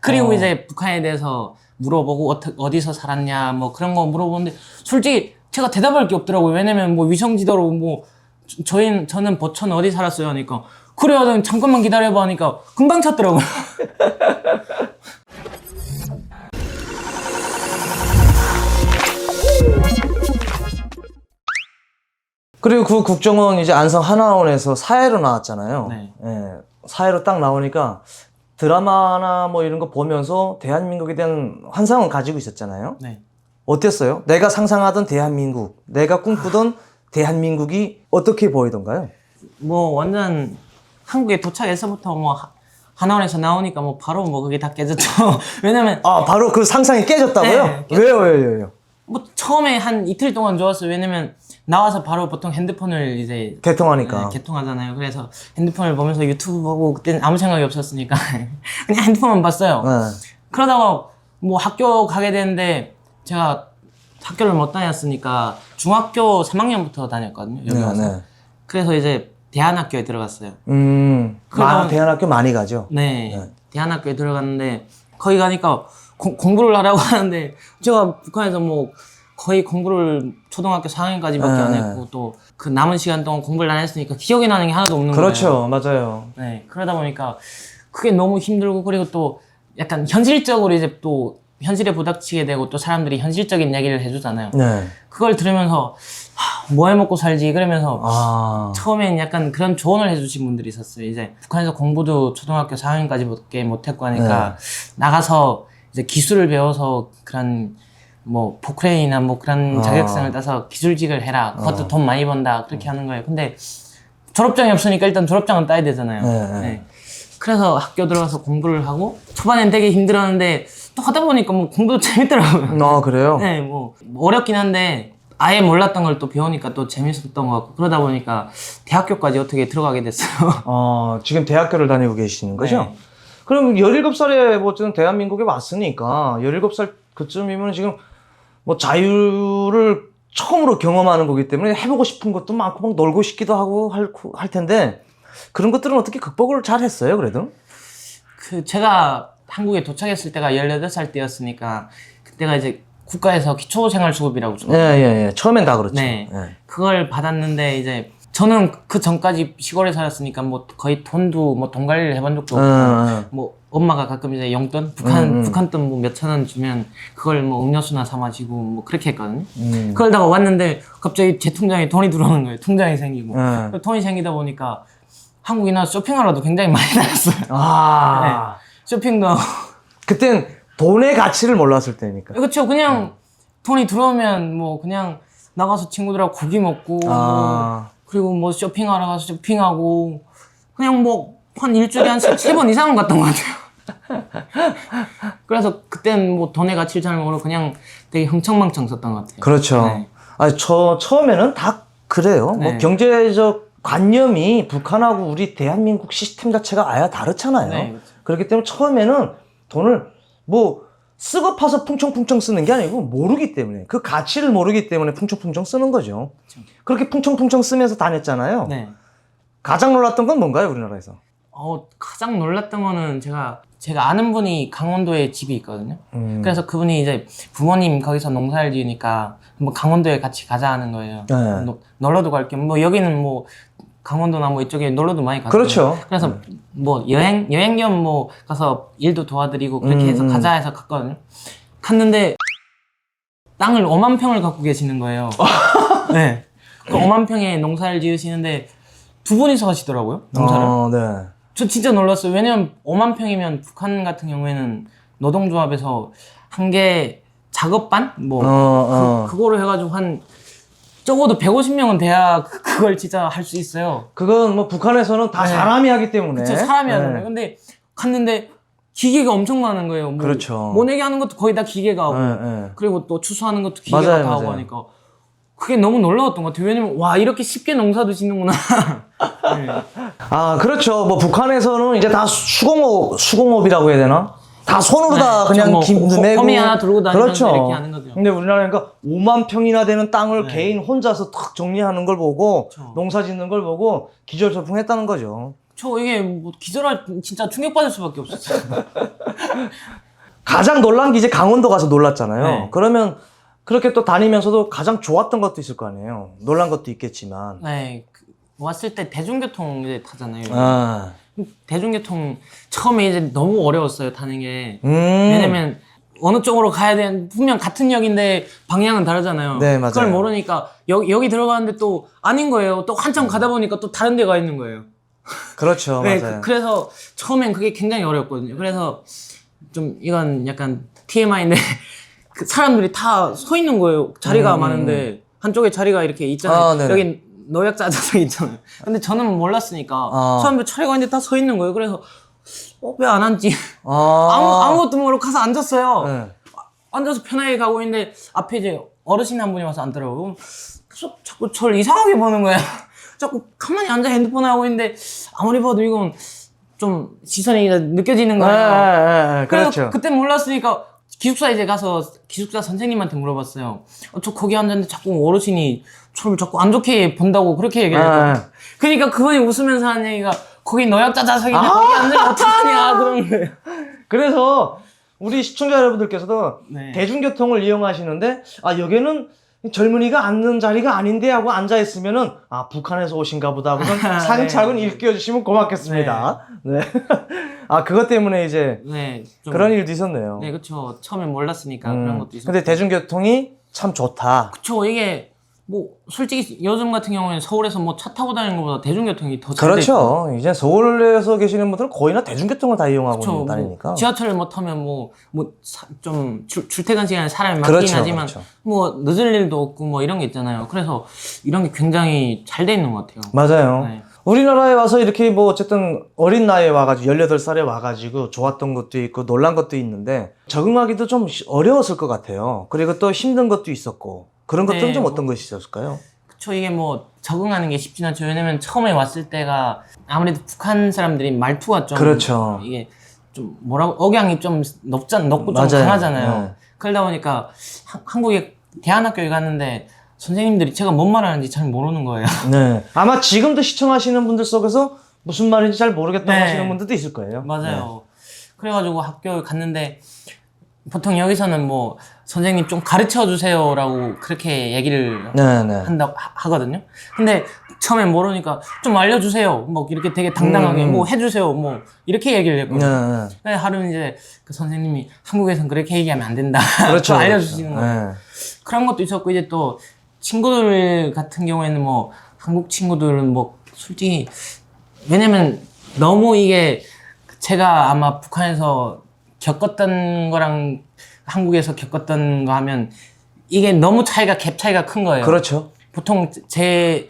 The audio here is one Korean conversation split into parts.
그리고 이제 북한에 대해서 물어보고 어디서 살았냐 뭐 그런 거 물어보는데 솔직히 제가 대답할 게 없더라고요. 왜냐면 뭐 위성지도로 뭐 저는 보천 어디 살았어요 하니까 그래야 잠깐만 기다려봐 하니까 금방 찾더라고요. 그리고 그 국정원 이제 안성 하나원에서 사회로 나왔잖아요. 네. 예, 사회로 딱 나오니까 드라마나 뭐 이런 거 보면서 대한민국에 대한 환상을 가지고 있었잖아요. 네. 어땠어요? 내가 상상하던 대한민국, 내가 꿈꾸던 대한민국이 어떻게 보이던가요? 뭐 완전 한국에 도착해서부터 뭐 하나원에서 나오니까 뭐 바로 뭐 그게 다 깨졌죠. 왜냐면 바로 그 상상이 깨졌다고요? 네, 왜요? 뭐 처음에 한 이틀 동안 좋았어요. 왜냐면 나와서 바로 보통 핸드폰을 이제 개통하니까. 개통하잖아요. 그래서 핸드폰을 보면서 유튜브 보고 그때는 아무 생각이 없었으니까 그냥 핸드폰만 봤어요. 네. 그러다가 뭐 학교 가게 되는데 제가 학교를 못 다녔으니까 중학교 3학년부터 다녔거든요. 여기 와서. 네. 그래서 이제 대안학교에 들어갔어요. 대안학교 많이 가죠? 네. 대안학교에 들어갔는데 거기 가니까 공부를 하라고 하는데 제가 북한에서 뭐 거의 공부를 초등학교 4학년까지밖에 안 했고 또 그 남은 시간 동안 공부를 안 했으니까 기억이 나는 게 하나도 없는 거예요. 그렇죠. 맞아요. 네. 그러다 보니까 그게 너무 힘들고 그리고 또 약간 현실적으로 이제 또 현실에 부닥치게 되고 또 사람들이 현실적인 얘기를 해주잖아요. 네. 그걸 들으면서 뭐 해 먹고 살지 그러면서 처음엔 약간 그런 조언을 해주신 분들이 있었어요. 이제 북한에서 공부도 초등학교 4학년까지밖에 못했고 하니까 나가서 이제 기술을 배워서 그런 뭐 포크레인이나 뭐 그런 자격증을 따서 기술직을 해라. 그것도 돈 많이 번다. 그렇게 하는 거예요. 근데 졸업장이 없으니까 일단 졸업장은 따야 되잖아요. 네. 그래서 학교 들어가서 공부를 하고 초반엔 되게 힘들었는데 또 하다 보니까 뭐 공부도 재밌더라고요. 그래요? 네, 뭐 어렵긴 한데 아예 몰랐던 걸 또 배우니까 또 재밌었던 것 같고 그러다 보니까 대학교까지 어떻게 들어가게 됐어요. 지금 대학교를 다니고 계시는 거죠? 네. 그럼 17살에 뭐 어쨌든 대한민국에 왔으니까 17살 그쯤이면 지금 뭐 자유를 처음으로 경험하는 거기 때문에 해보고 싶은 것도 많고 막 놀고 싶기도 하고 할 텐데 그런 것들은 어떻게 극복을 잘 했어요, 그래도? 제가 한국에 도착했을 때가 18살 때였으니까 그때가 이제 국가에서 기초생활수급이라고 좀. 예. 처음엔 다 그렇죠. 네. 그걸 받았는데 이제 저는 그 전까지 시골에 살았으니까 뭐 거의 돈도 뭐 돈 관리를 해본 적도 없고 뭐 엄마가 가끔 이제 용돈 북한 돈 뭐 몇천 원 주면 그걸 뭐 음료수나 사 마시고 뭐 그렇게 했거든요. 그러다가 왔는데 갑자기 제 통장에 돈이 들어오는 거예요. 통장이 생기고 돈이 생기다 보니까 한국에 나와서 쇼핑하러도 굉장히 많이 다녔어요. 네. 쇼핑도 하고. 그땐 돈의 가치를 몰랐을 때니까. 그렇죠. 그냥 돈이 들어오면 뭐 그냥 나가서 친구들하고 고기 먹고 그리고 뭐 쇼핑하러 가서 쇼핑하고 그냥 뭐 한 일주일에 한 3번 이상은 갔던 것 같아요. 그래서 그땐 뭐 돈의 가치를 잘 모르고 그냥 되게 흥청망청 썼던 것 같아요. 그렇죠. 네. 처음에는 다 그래요. 네. 뭐 경제적 관념이 북한하고 우리 대한민국 시스템 자체가 아예 다르잖아요. 네, 그렇죠. 그렇기 때문에 처음에는 돈을 뭐 쓰고 파서 풍청풍청 쓰는 게 아니고 모르기 때문에 그 가치를 모르기 때문에 풍청풍청 쓰는 거죠. 그렇죠. 그렇게 풍청풍청 쓰면서 다녔잖아요. 네. 가장 놀랐던 건 뭔가요, 우리나라에서? 가장 놀랐던 거는 제가 아는 분이 강원도에 집이 있거든요. 그래서 그분이 이제 부모님 거기서 농사를 지으니까 뭐 강원도에 같이 가자 하는 거예요. 네. 놀러도 갈 겸 뭐 여기는 뭐 강원도나 뭐 이쪽에 놀러도 많이 가요. 그렇죠. 그래서 뭐 여행 겸 뭐 가서 일도 도와드리고 그렇게 해서 가자 해서 갔거든요. 갔는데 땅을 5만 평을 갖고 계시는 거예요. 네. 그 5만 평에 농사를 지으시는데 두 분이서 하시더라고요. 농사를. 네. 저 진짜 놀랐어요. 왜냐면 5만 평이면 북한 같은 경우에는 노동조합에서 한 개 작업반? 뭐 그거를 해가지고 한 적어도 150명은 돼야 그걸 진짜 할 수 있어요. 그건 뭐 북한에서는 다 사람이 하기 때문에. 그쵸, 사람이 하잖아요. 근데 갔는데 기계가 엄청 많은 거예요. 뭐 그렇죠. 모내기 하는 것도 거의 다 기계가 하고 그리고 또 추수하는 것도 기계가 다 하고 하니까 그게 너무 놀라웠던 것 같아요. 왜냐면 와 이렇게 쉽게 농사도 짓는구나. 네. 그렇죠. 뭐 북한에서는 이제 다 수공업이라고 해야 되나? 다 손으로 다 그냥 뭐 메고. 호미 하나 들고 다니면서 그렇죠. 이렇게 하는 거죠. 근데 우리나라니까 5만 평이나 되는 땅을 개인 혼자서 탁 정리하는 걸 보고 농사 짓는 걸 보고 기절초풍했다는 거죠. 저 이게 뭐 기절할 진짜 충격받을 수밖에 없었어요. 가장 놀란 게 이제 강원도 가서 놀랐잖아요. 네. 그러면 그렇게 또 다니면서도 가장 좋았던 것도 있을 거 아니에요. 놀란 것도 있겠지만. 네, 왔을 때 대중교통 이제 타잖아요. 아. 대중교통 처음에 이제 너무 어려웠어요, 타는 게. 음. 왜냐면 어느 쪽으로 가야 되는 분명 같은 역인데 방향은 다르잖아요. 네, 맞아요. 그걸 모르니까 여기 들어가는데 또 아닌 거예요. 또 한참 가다 보니까 또 다른 데 가 있는 거예요. 그렇죠. 네, 맞아요. 그래서 처음엔 그게 굉장히 어렵거든요. 그래서 좀 이건 약간 TMI인데 그 사람들이 다 서 있는 거예요. 자리가 많은데 한쪽에 자리가 이렇게 있잖아요. 아, 네네. 여기 노약자 좌석이 있잖아요. 근데 저는 몰랐으니까 사람들 자리가 있는데 다 서 있는 거예요. 그래서 왜 안 앉지? 아무것도 모르고 가서 앉았어요. 네. 앉아서 편하게 가고 있는데 앞에 이제 어르신 한 분이 와서 앉더라고요. 그래서 자꾸 저를 이상하게 보는 거야. 자꾸 가만히 앉아 핸드폰 하고 있는데 아무리 봐도 이건 좀 시선이 느껴지는 거예요. 그래서 그렇죠. 그때 몰랐으니까 기숙사 이제 가서 기숙사 선생님한테 물어봤어요. 저 거기 앉았는데 자꾸 어르신이 저를 자꾸 안 좋게 본다고 그렇게 얘기를 했거든요. 그러니까 그분이 웃으면서 하는 얘기가 거기 노약자 좌석인데 거기 앉으면 어떡하냐 그런 거예요. 그래서 우리 시청자 여러분들께서도 네. 대중교통을 이용하시는데 여기는 젊은이가 앉는 자리가 아닌데 하고 앉아 있으면은 북한에서 오신가 보다 하고선 차근차근 네. 일깨워주시면 고맙겠습니다. 네. 그것 때문에 이제 네, 좀, 그런 일도 있었네요. 네, 그쵸. 처음에 몰랐으니까 그런 것도 있었고. 근데 대중교통이 참 좋다. 그쵸. 이게 뭐 솔직히 요즘 같은 경우에는 서울에서 뭐 차 타고 다니는 것보다 대중교통이 더 잘 돼 있고. 그렇죠. 이제 서울에서 계시는 분들은 거의나 대중교통을 다 이용하고 그쵸. 다니니까. 뭐 지하철을 못 타면 좀 출퇴근 시간에 사람이 많긴 그렇죠, 하지만 그렇죠. 뭐 늦을 일도 없고 뭐 이런 게 있잖아요. 그래서 이런 게 굉장히 잘 돼 있는 것 같아요. 맞아요. 네. 우리나라에 와서 이렇게 뭐 어쨌든 어린 나이에 와가지고 18살에 와가지고 좋았던 것도 있고 놀란 것도 있는데 적응하기도 좀 어려웠을 것 같아요. 그리고 또 힘든 것도 있었고 그런 것들은 네, 좀 뭐. 어떤 것이 있었을까요? 그쵸. 이게 뭐 적응하는 게 쉽진 않죠. 왜냐면 처음에 왔을 때가 아무래도 북한 사람들이 말투가 좀 그렇죠. 이게 좀 뭐라고 억양이 좀 높고 좀 맞아요. 강하잖아요. 네. 그러다 보니까 한국에 대안학교에 갔는데 선생님들이 제가 뭔 말하는지 잘 모르는 거예요. 네. 아마 지금도 시청하시는 분들 속에서 무슨 말인지 잘 모르겠다고 네. 하시는 분들도 있을 거예요. 맞아요. 그래가지고 학교에 갔는데 보통 여기서는 뭐 선생님 좀 가르쳐 주세요라고 그렇게 얘기를 네, 네. 하거든요. 근데 처음엔 모르니까 좀 알려주세요. 뭐 이렇게 되게 당당하게 뭐 해주세요. 뭐 이렇게 얘기를 했거든요. 네, 네. 근데 하루는 이제 그 선생님이 한국에선 그렇게 얘기하면 안 된다. 그렇죠. 좀 알려주시는 그렇죠. 거예요. 네. 그런 것도 있었고 이제 또 친구들 같은 경우에는 뭐 한국 친구들은 뭐 솔직히 왜냐면 너무 이게 제가 아마 북한에서 겪었던 거랑 한국에서 겪었던 거 하면 이게 너무 갭 차이가 큰 거예요. 그렇죠. 보통 제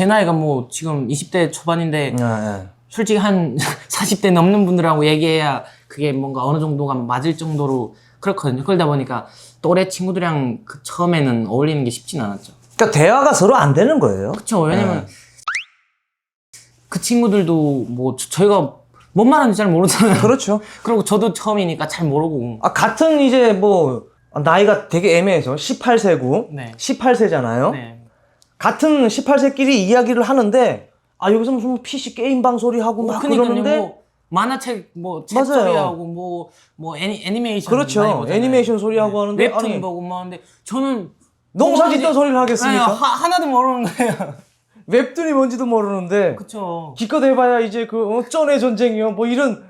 나이가 뭐 지금 20대 초반인데 네, 네. 솔직히 한 40대 넘는 분들하고 얘기해야 그게 뭔가 어느 정도가 맞을 정도로 그렇거든요. 그러다 보니까 또래 친구들이랑 그 처음에는 어울리는 게 쉽진 않았죠. 그러니까 대화가 서로 안 되는 거예요. 그쵸. 왜냐면 그 친구들도 뭐 저희가 뭔 말하는지 잘 모르잖아요. 그렇죠. 그리고 저도 처음이니까 잘 모르고. 같은 이제 뭐 나이가 되게 애매해서 18세고 네. 18세잖아요. 네. 같은 18세끼리 이야기를 하는데 여기서 무슨 PC 게임방 소리 하고 막 그러니까요. 그러는데 뭐 만화책 뭐 책 맞아요. 소리하고 뭐 애니메이션 그렇죠. 많이 보잖아요. 애니메이션 소리하고 하는데 웹툰 아니, 보고 뭐 하는데 저는 농사 뭔지- 짓던 소리를 하겠습니까? 아니, 하나도 모르는 거예요. 웹툰이 뭔지도 모르는데 그쵸. 기껏 해봐야 이제 그 쩐의 전쟁이요 뭐 이런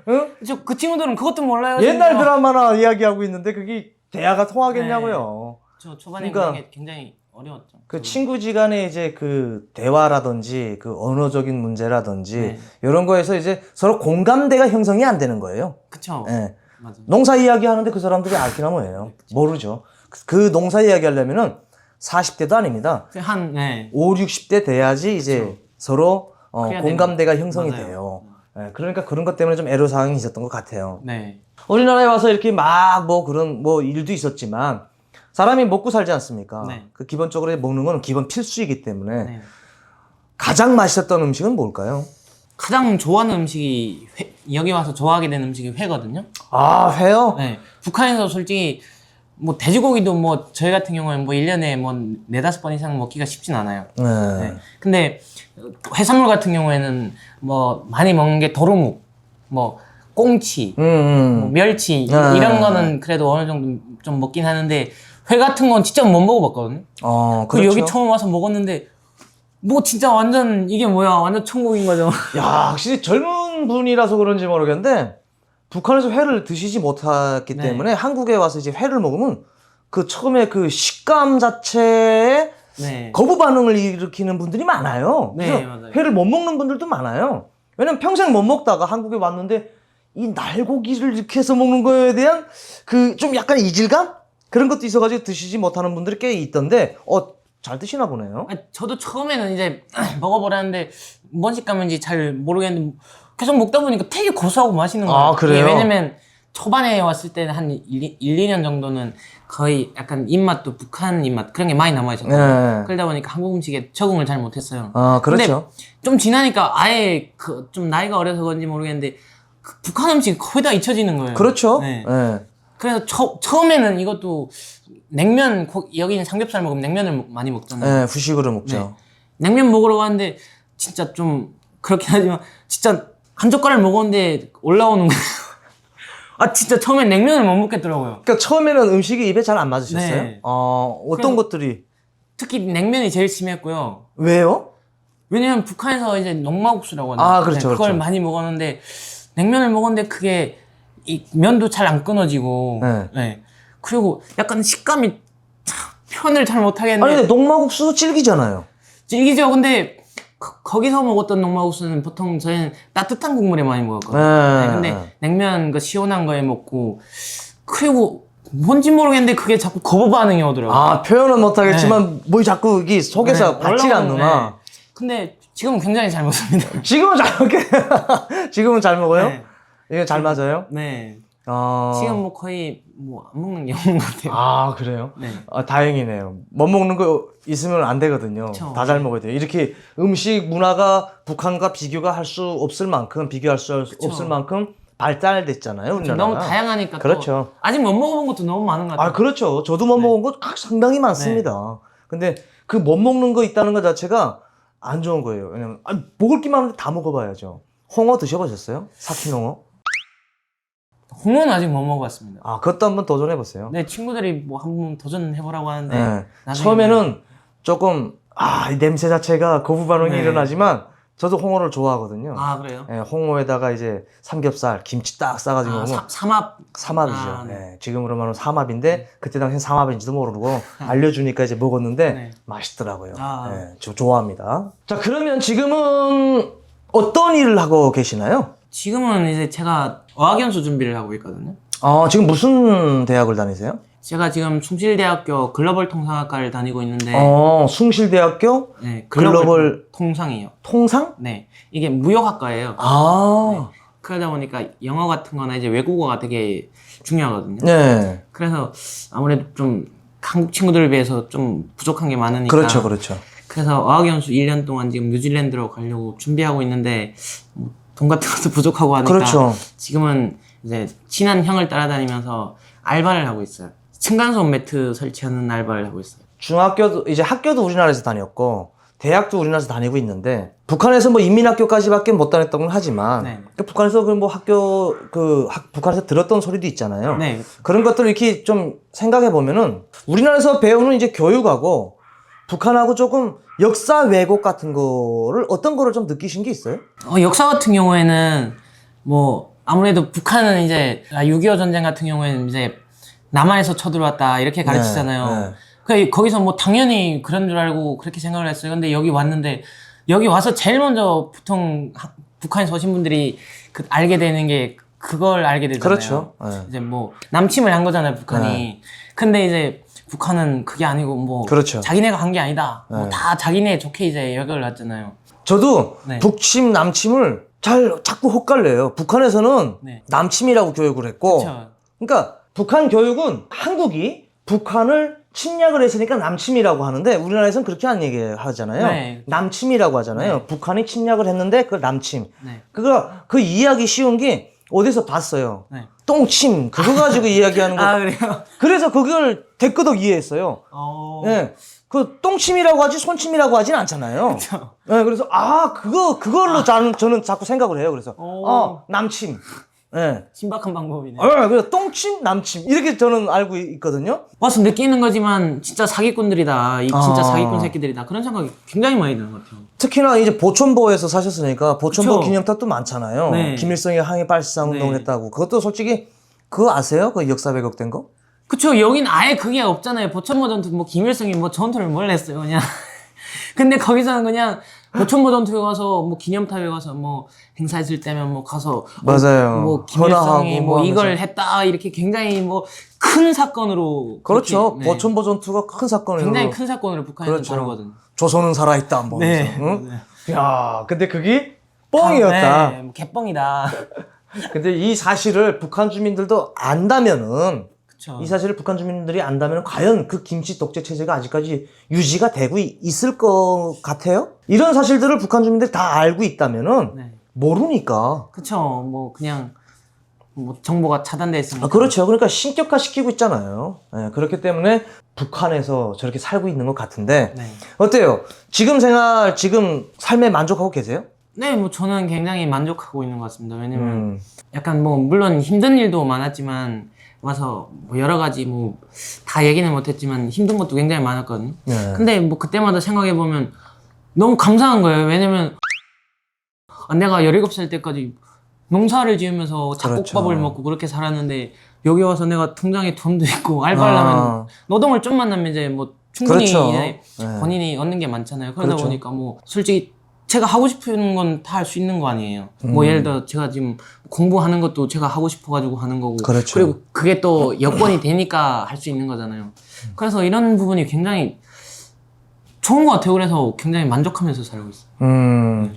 그 친구들은 그것도 몰라요. 옛날 진짜. 드라마나 이야기하고 있는데 그게 대화가 통하겠냐고요. 저 초반에 그러니까 그런 게 굉장히 어려웠죠. 그 친구지간의 이제 그 대화라든지 그 언어적인 문제라든지 네. 이런 거에서 이제 서로 공감대가 형성이 안 되는 거예요. 그쵸. 예. 맞아. 농사 이야기 하는데 그 사람들이 알기나 뭐예요. 모르죠. 그 농사 이야기 하려면은 40대도 아닙니다. 네. 5, 60대 돼야지 이제 서로 그래야 공감대가 형성이 맞아요. 돼요. 예, 그러니까 그런 것 때문에 좀 애로사항이 있었던 것 같아요. 네. 우리나라에 와서 이렇게 막 뭐 그런 뭐 일도 있었지만 사람이 먹고 살지 않습니까? 네. 그 기본적으로 먹는 거는 기본 필수이기 때문에 네. 가장 맛있었던 음식은 뭘까요? 가장 좋아하는 음식이 여기 와서 좋아하게 된 음식이 회거든요. 회요? 네. 북한에서 솔직히 뭐 돼지고기도 뭐 저희 같은 경우는 뭐 1년에 뭐 4-5번 이상 먹기가 쉽진 않아요. 네. 근데 해산물 같은 경우에는 뭐 많이 먹는 게 도루묵, 뭐 꽁치, 뭐 멸치 이런 거는 그래도 어느 정도 좀 먹긴 하는데 회 같은 건 진짜 못 먹어봤거든요. 그렇죠. 그리고 여기 처음 와서 먹었는데 뭐 진짜 완전 이게 뭐야 완전 천국인 거죠. 야, 확실히 젊은 분이라서 그런지 모르겠는데 북한에서 회를 드시지 못했기 네. 때문에 한국에 와서 이제 회를 먹으면 그 처음에 그 식감 자체에 네. 거부 반응을 일으키는 분들이 많아요. 네, 그래서 맞아요. 회를 못 먹는 분들도 많아요. 왜냐면 평생 못 먹다가 한국에 왔는데 이 날고기를 이렇게 해서 먹는 거에 대한 그 좀 약간 이질감? 그런 것도 있어가지고 드시지 못하는 분들이 꽤 있던데, 잘 드시나 보네요. 저도 처음에는 이제 먹어보라는데 뭔 식감인지 잘 모르겠는데 계속 먹다 보니까 되게 고소하고 맛있는 거예요. 아, 그래요? 왜냐면 초반에 왔을 때는 한 1-2년 정도는 거의 약간 입맛도 북한 입맛 그런 게 많이 남아있었거든요. 네. 그러다 보니까 한국 음식에 적응을 잘 못했어요. 그렇죠. 근데 좀 지나니까 아예 좀 나이가 어려서 그런지 모르겠는데 그 북한 음식이 거의 다 잊혀지는 거예요. 그렇죠. 네. 네. 그래서 처음에는 이것도 냉면, 여기는 삼겹살 먹으면 냉면을 많이 먹잖아요. 네, 후식으로 먹죠. 네. 냉면 먹으러 갔는데 진짜 좀 그렇긴 하지만 진짜 한 젓가락 먹었는데 올라오는 거예요. 진짜 처음엔 냉면을 못 먹겠더라고요. 그러니까 처음에는 음식이 입에 잘 안 맞으셨어요? 네. 어떤 그래서- 것들이? 특히 냉면이 제일 심했고요. 왜요? 왜냐면 북한에서 이제 농마국수라고 하나요? 그렇죠, 그걸 그렇죠. 많이 먹었는데 냉면을 먹었는데 그게 이 면도 잘 안 끊어지고 네. 네. 그리고 약간 식감이 참 표현을 잘 못하겠는데 아니, 근데 녹마국수 질기잖아요. 질기죠. 근데 거기서 먹었던 농마국수는 보통 저희는 따뜻한 국물에 많이 먹었거든요. 네. 근데 냉면 그 시원한 거에 먹고 그리고 뭔지 모르겠는데 그게 자꾸 거부 반응이 오더라고요. 표현은 못하겠지만, 뭐 자꾸 이게 속에서 네, 받질 올라오는 않는구나. 네. 근데 지금은 굉장히 잘 먹습니다. 지금은 잘 먹게. 지금은 잘 먹어요? 네. 이게 잘 맞아요? 네. 지금 뭐 거의 뭐 안 먹는 게 없는 것 같아요. 그래요? 네. 다행이네요. 못 먹는 거 있으면 안 되거든요. 그쵸. 다 잘 먹어야 돼요. 이렇게 음식 문화가 북한과 비교가 할 수 없을 만큼, 비교할 수 없을 만큼 발달됐잖아요. 우리나라가. 너무 다양하니까 그렇죠. 또 아직 못 먹어본 것도 너무 많은 것 같아요. 그렇죠. 저도 못 먹은 거 상당히 많습니다. 근데 그 못 먹는 거 있다는 것 자체가 안 좋은 거예요. 왜냐면 먹을 기만 하는데 다 먹어봐야죠. 홍어 드셔보셨어요? 삭힌 홍어? 홍어는 아직 못 먹어봤습니다. 그것도 한번 도전해보세요. 네, 친구들이 뭐 한번 도전해보라고 하는데 네. 나중에 처음에는 조금 이 냄새 자체가 거부 반응이 네. 일어나지만 저도 홍어를 좋아하거든요. 그래요? 네, 홍어에다가 이제 삼겹살, 김치 딱 싸가지고 먹으면 삼합. 삼합이죠. 네. 네, 지금으로 말하면 삼합인데 그때 당시엔 삼합인지도 모르고 알려주니까 이제 먹었는데 네. 맛있더라고요. 네, 저 좋아합니다. 자, 그러면 지금은 어떤 일을 하고 계시나요? 지금은 이제 제가 어학연수 준비를 하고 있거든요. 지금 무슨 대학을 다니세요? 제가 지금 숭실대학교 글로벌 통상학과를 다니고 있는데 숭실대학교 네, 글로벌 통상이요. 통상? 네, 이게 무역학과예요. 그러다 보니까 영어 같은 거나 이제 외국어가 되게 중요하거든요. 네. 그래서 아무래도 좀 한국 친구들에 비해서 좀 부족한 게 많으니까. 그렇죠, 그렇죠. 그래서 어학연수 1년 동안 지금 뉴질랜드로 가려고 준비하고 있는데 뭐 돈 같은 것도 부족하고 하니까 그렇죠. 지금은 이제 친한 형을 따라다니면서 알바를 하고 있어요. 층간소음 매트 설치하는 알바를 하고 있어요. 중학교도 이제 학교도 우리나라에서 다녔고 대학도 우리나라에서 다니고 있는데 북한에서 뭐 인민학교까지밖에 못 다녔던 건 하지만 네. 북한에서 그 뭐 학교 북한에서 들었던 소리도 있잖아요. 네. 그런 것들을 이렇게 좀 생각해 보면은 우리나라에서 배우는 이제 교육하고 북한하고 조금 역사 왜곡 같은 거를 어떤 거를 좀 느끼신 게 있어요? 역사 같은 경우에는 뭐 아무래도 북한은 이제 6.25 전쟁 같은 경우에는 이제 남한에서 쳐들어왔다 이렇게 가르치잖아요. 거기서 뭐 당연히 그런 줄 알고 그렇게 생각을 했어요. 근데 여기 왔는데 여기 와서 제일 먼저 보통 북한에서 오신 분들이 알게 되는 게 그걸 알게 되잖아요. 그렇죠. 이제 뭐 남침을 한 거잖아요, 북한이. 근데 이제 북한은 그게 아니고 뭐 그렇죠. 자기네가 한 게 아니다. 뭐 다 자기네 좋게 이제 여격을 했잖아요. 저도 네. 북침 남침을 자꾸 헛갈려요. 북한에서는 네. 남침이라고 교육을 했고 그렇죠. 그러니까 북한 교육은 한국이 북한을 침략을 했으니까 남침이라고 하는데 우리나라에서는 그렇게 안 얘기하잖아요. 네. 남침이라고 하잖아요. 네. 북한이 침략을 했는데 그걸 남침. 네. 그 이해하기 쉬운 게 어디서 봤어요. 네. 똥침 그거 가지고 이야기하는 거. 아, 그래요? 그래서 그걸 대끄덕 이해했어요. 예. 그 똥침이라고 하지 손침이라고 하진 않잖아요. 그쵸. 예, 그래서 그걸로 저는 자꾸 생각을 해요. 그래서 남침. 예. 신박한 방법이네. 그래서 똥침, 남침 이렇게 저는 알고 있거든요. 와서 느끼는 거지만 진짜 사기꾼들이다. 이 진짜 사기꾼 새끼들이다. 그런 생각이 굉장히 많이 드는 것 같아요. 특히나 이제 보천보에서 사셨으니까 보천보 그쵸. 기념탑도 많잖아요. 네. 김일성이 항해 발상 운동을 네. 했다고. 그것도 솔직히 그거 아세요? 그 역사 왜곡된 거? 그쵸. 여긴 아예 그게 없잖아요. 보천모 전투, 뭐, 김일성이 뭐 전투를 뭘 했어요, 그냥. 근데 거기서는 그냥 보천모 전투에 가서, 뭐, 기념탑에 가서, 뭐, 행사 있을 때면 뭐, 가서. 맞아요. 뭐, 김일성이 헌화하고 뭐, 뭐 이걸 하면서. 했다. 이렇게 굉장히 뭐, 큰 사건으로. 그렇죠. 그렇게, 네. 보천보 전투가 큰 사건이에요. 굉장히 큰 사건으로 북한에서 그렇죠. 다루거든. 조선은 살아있다 한번. 네. 응? 야, 근데 그게 뻥이었다. 네, 뭐 개뻥이다. 근데 이 사실을 북한 주민들도 안다면은 그쵸. 이 사실을 북한 주민들이 안다면 과연 그 김치 독재 체제가 아직까지 유지가 되고 있을 것 같아요? 이런 사실들을 북한 주민들이 다 알고 있다면은 네. 모르니까. 그쵸. 뭐, 그냥, 뭐, 정보가 차단돼 있으니까. 그렇죠. 그러니까 신격화 시키고 있잖아요. 예, 그렇기 때문에 북한에서 저렇게 살고 있는 것 같은데 네. 어때요? 지금 삶에 만족하고 계세요? 네, 뭐, 저는 굉장히 만족하고 있는 것 같습니다. 왜냐면, 약간 뭐, 물론 힘든 일도 많았지만, 와서, 뭐, 여러 가지 뭐, 다 얘기는 못했지만, 힘든 것도 굉장히 많았거든요. 네. 근데 뭐, 그때마다 생각해보면, 너무 감사한 거예요. 왜냐면, 내가 17살 때까지 농사를 지으면서 잡곡밥을 그렇죠. 먹고 그렇게 살았는데, 여기 와서 내가 통장에 돈도 있고, 알바를 하면, 노동을 좀만 하면 이제 뭐, 충분히 그렇죠. 이제 네. 본인이 얻는 게 많잖아요. 그러다 그렇죠. 보니까 뭐, 솔직히, 제가 하고 싶은 건 다 할 수 있는 거 아니에요. 뭐 예를 들어 제가 지금 공부하는 것도 제가 하고 싶어가지고 하는 거고. 그렇죠. 리고 그게 또 여건이 되니까 할 수 있는 거잖아요. 그래서 이런 부분이 굉장히 좋은 것 같아요. 그래서 굉장히 만족하면서 살고 있어요.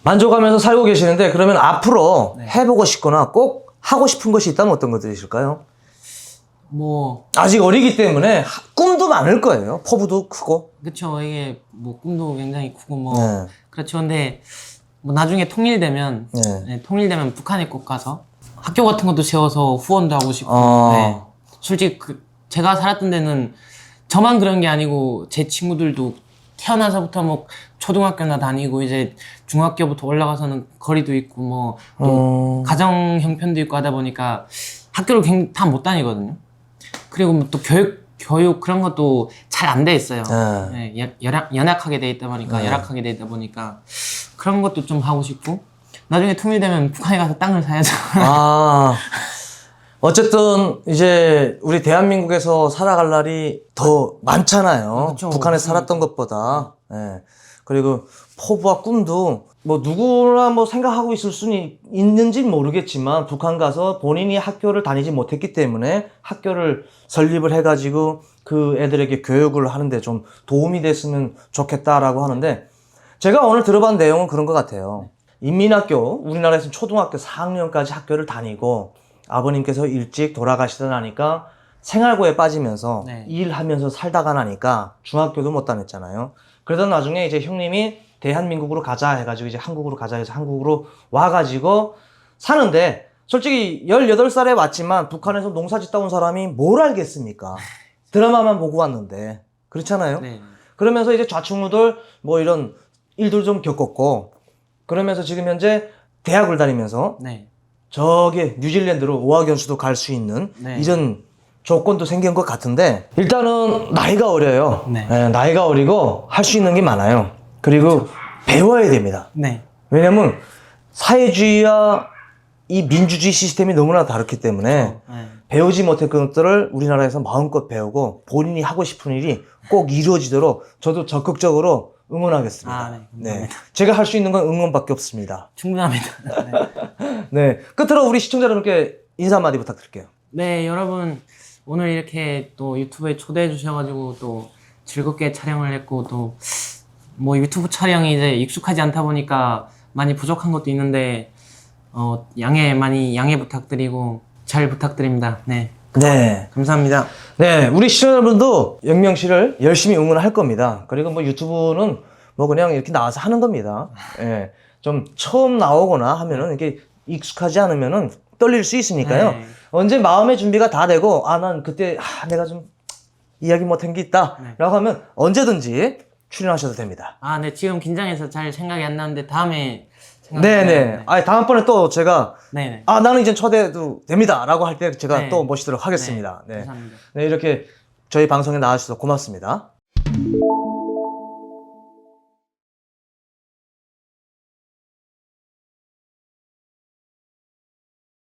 만족하면서 살고 계시는데 그러면 앞으로 네. 해보고 싶거나 꼭 하고 싶은 것이 있다면 어떤 것들이 있을까요? 뭐, 아직 어리기 때문에 꿈도 많을 거예요. 포부도 크고. 그쵸. 이게 뭐 꿈도 굉장히 크고 뭐. 네. 그렇죠. 근데 뭐 나중에 통일되면, 네. 네, 통일되면 북한에 꼭 가서 학교 같은 것도 세워서 후원도 하고 싶고. 네. 솔직히 제가 살았던 데는 저만 그런 게 아니고 제 친구들도 태어나서부터 뭐 초등학교나 다니고 이제 중학교부터 올라가서는 거리도 있고 뭐 또 가정 형편도 있고 하다 보니까 학교를 다 못 다니거든요. 그리고 뭐 또 교육 그런 것도 잘 안 돼 있어요. 네, 연약하게 돼 있다 보니까 열악하게 돼 있다 보니까 그런 것도 좀 하고 싶고 나중에 통일되면 북한에 가서 땅을 사야죠. 어쨌든 이제 우리 대한민국에서 살아갈 날이 더 많잖아요. 그쵸. 북한에서 살았던 것보다. 예. 그리고 포부와 꿈도 뭐 누구나 뭐 생각하고 있을 수는 있는지 모르겠지만 북한 가서 본인이 학교를 다니지 못했기 때문에 학교를 설립을 해가지고 그 애들에게 교육을 하는데 좀 도움이 됐으면 좋겠다라고 하는데 제가 오늘 들어본 내용은 그런 것 같아요. 인민학교, 우리나라에서는 초등학교 4학년까지 학교를 다니고 아버님께서 일찍 돌아가시다 나니까 생활고에 빠지면서 네. 일하면서 살다가 나니까 중학교도 못 다녔잖아요. 그러다 나중에 이제 형님이 대한민국으로 가자 해가지고 이제 한국으로 가자 해서 한국으로 와가지고 사는데 솔직히 18살에 왔지만 북한에서 농사 짓다 온 사람이 뭘 알겠습니까? 드라마만 보고 왔는데. 그렇잖아요? 네. 그러면서 이제 좌충우돌 뭐 이런 일들 좀 겪었고 그러면서 지금 현재 대학을 다니면서 네. 저기 뉴질랜드로 어학연수도 갈 수 있는 네. 이런 조건도 생긴 것 같은데 일단은 나이가 어려요. 네. 예, 나이가 어리고 할 수 있는 게 많아요. 그리고 배워야 됩니다. 네. 왜냐면 사회주의와 이 민주주의 시스템이 너무나 다르기 때문에 네. 배우지 못한 것들을 우리나라에서 마음껏 배우고 본인이 하고 싶은 일이 꼭 이루어지도록 저도 적극적으로 응원하겠습니다. 네. 네. 제가 할 수 있는 건 응원밖에 없습니다. 충분합니다. 네. 네. 끝으로 우리 시청자 여러분께 인사 한마디 부탁드릴게요. 네, 여러분 오늘 이렇게 또 유튜브에 초대해 주셔가지고 또 즐겁게 촬영을 했고 또 뭐 유튜브 촬영이 이제 익숙하지 않다 보니까 많이 부족한 것도 있는데 많이 양해 부탁드리고 잘 부탁드립니다. 네, 네. 감사합니다. 네. 우리 시청자 여러분도 영명 씨를 열심히 응원할 겁니다. 그리고 뭐 유튜브는 뭐 그냥 이렇게 나와서 하는 겁니다. 예. 좀 처음 나오거나 하면은 이렇게 익숙하지 않으면은 떨릴 수 있으니까요. 네. 언제 마음의 준비가 다 되고, 난 그때, 내가 좀 이야기 못한 게 있다. 네. 라고 하면 언제든지 출연하셔도 됩니다. 네. 지금 긴장해서 잘 생각이 안 나는데 다음에 네네. 다음번에 또 제가, 네네. 나는 이제 초대도 됩니다. 라고 할 때 제가 네. 또 모시도록 하겠습니다. 네. 네. 감사합니다. 네, 이렇게 저희 방송에 나와주셔서 고맙습니다.